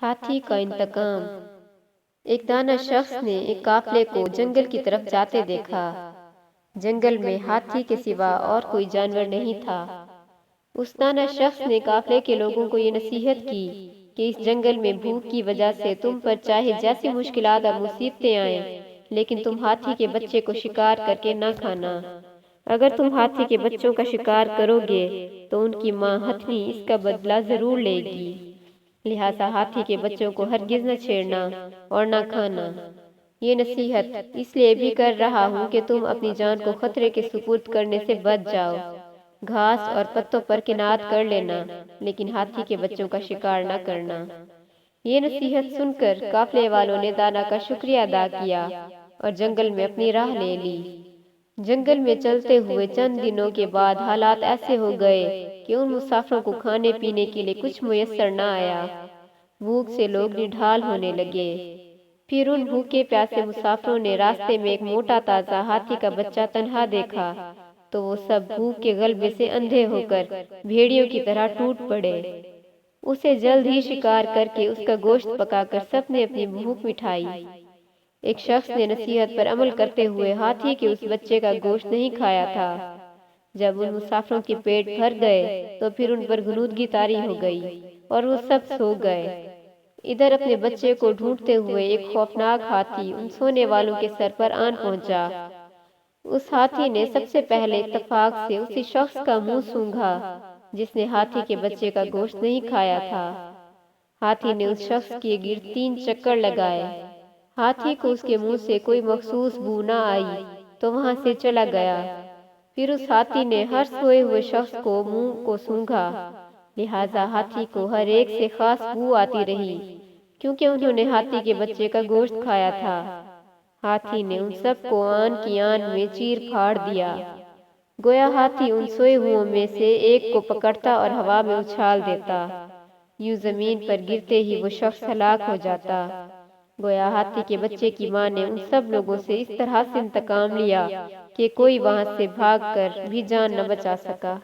ہاتھی کا انتقام۔ ایک دانا شخص نے ایک قافلے کو جنگل کی طرف جاتے دیکھا۔ جنگل میں ہاتھی کے سوا اور کوئی جانور نہیں تھا۔ اس دانا شخص نے قافلے کے لوگوں کو یہ نصیحت کی کہ اس جنگل میں بھوک کی وجہ سے تم پر چاہے جیسی مشکلات اور مصیبتیں آئیں، لیکن تم ہاتھی کے بچے کو شکار کر کے نہ کھانا۔ اگر تم ہاتھی کے بچوں کا شکار کرو گے تو ان کی ماں ہتھنی اس کا بدلہ ضرور لے گی، لہٰذا ہاتھی کے بچوں کو ہرگز نہ چھیڑنا اور نہ کھانا۔ یہ نصیحت اس لیے بھی کر رہا ہوں کہ تم اپنی جان کو خطرے کے سپرد کرنے سے بچ جاؤ۔ گھاس اور پتوں پر قناعت کر لینا، لیکن ہاتھی کے بچوں کا شکار نہ کرنا۔ یہ نصیحت سن کر قافلے والوں نے دانا کا شکریہ ادا کیا اور جنگل میں اپنی راہ لے لی۔ جنگل میں چلتے ہوئے چند دنوں کے بعد حالات ایسے ہو گئے کہ ان مسافروں کو کھانے پینے کے لیے کچھ میسر نہ آیا۔ بھوک سے لوگ نڈھال ہونے لگے۔ پھر ان بھوکے پیاسے مسافروں نے راستے میں ایک موٹا تازہ ہاتھی کا بچہ تنہا دیکھا تو وہ سب بھوک کے غلبے سے اندھے ہو کر بھیڑیوں کی طرح ٹوٹ پڑے۔ اسے جلد ہی شکار کر کے اس کا گوشت پکا کر سب نے اپنی بھوک مٹائی۔ ایک شخص نے نصیحت پر عمل کرتے ہوئے ہاتھی کے اس بچے کا گوشت نہیں کھایا تھا۔ جب ان مسافروں کے پیٹ بھر گئے تو پھر ان پر غنودگی طاری ہو گئی اور وہ سب سو گئے۔ ادھر اپنے بچے کو ڈھونڈتے ہوئے ایک خوفناک ہاتھی ان سونے والوں کے سر پر آن پہنچا۔ اس ہاتھی نے سب سے پہلے اتفاق سے اسی شخص کا منہ سونگھا جس نے ہاتھی کے بچے کا گوشت نہیں کھایا تھا۔ ہاتھی نے اس شخص کے گرد 3 چکر لگائے۔ ہاتھی کو اس کے منہ سے کوئی مخصوص بو نہ آئی تو وہاں سے چلا گیا۔ پھر اس ہاتھی نے ہر سوئے ہوئے شخص کو منہ کو سونگھا، لہٰذا ہاتھی کو ہر ایک سے خاص بو آتی رہی کیونکہ انہوں نے ہاتھی کے بچے کا گوشت کھایا تھا۔ ہاتھی نے ان سب کو آن کی آن میں چیر پھاڑ دیا، گویا ہاتھی ان سوئے ہوئوں میں سے ایک کو پکڑتا اور ہوا میں اچھال دیتا۔ یوں زمین پر گرتے ہی وہ شخص ہلاک ہو جاتا۔ گویا ہاتھی کے بچے کی ماں نے ان سب لوگوں سے اس طرح سے انتقام لیا کہ کوئی وہاں سے بھاگ کر بھی جان نہ بچا سکا۔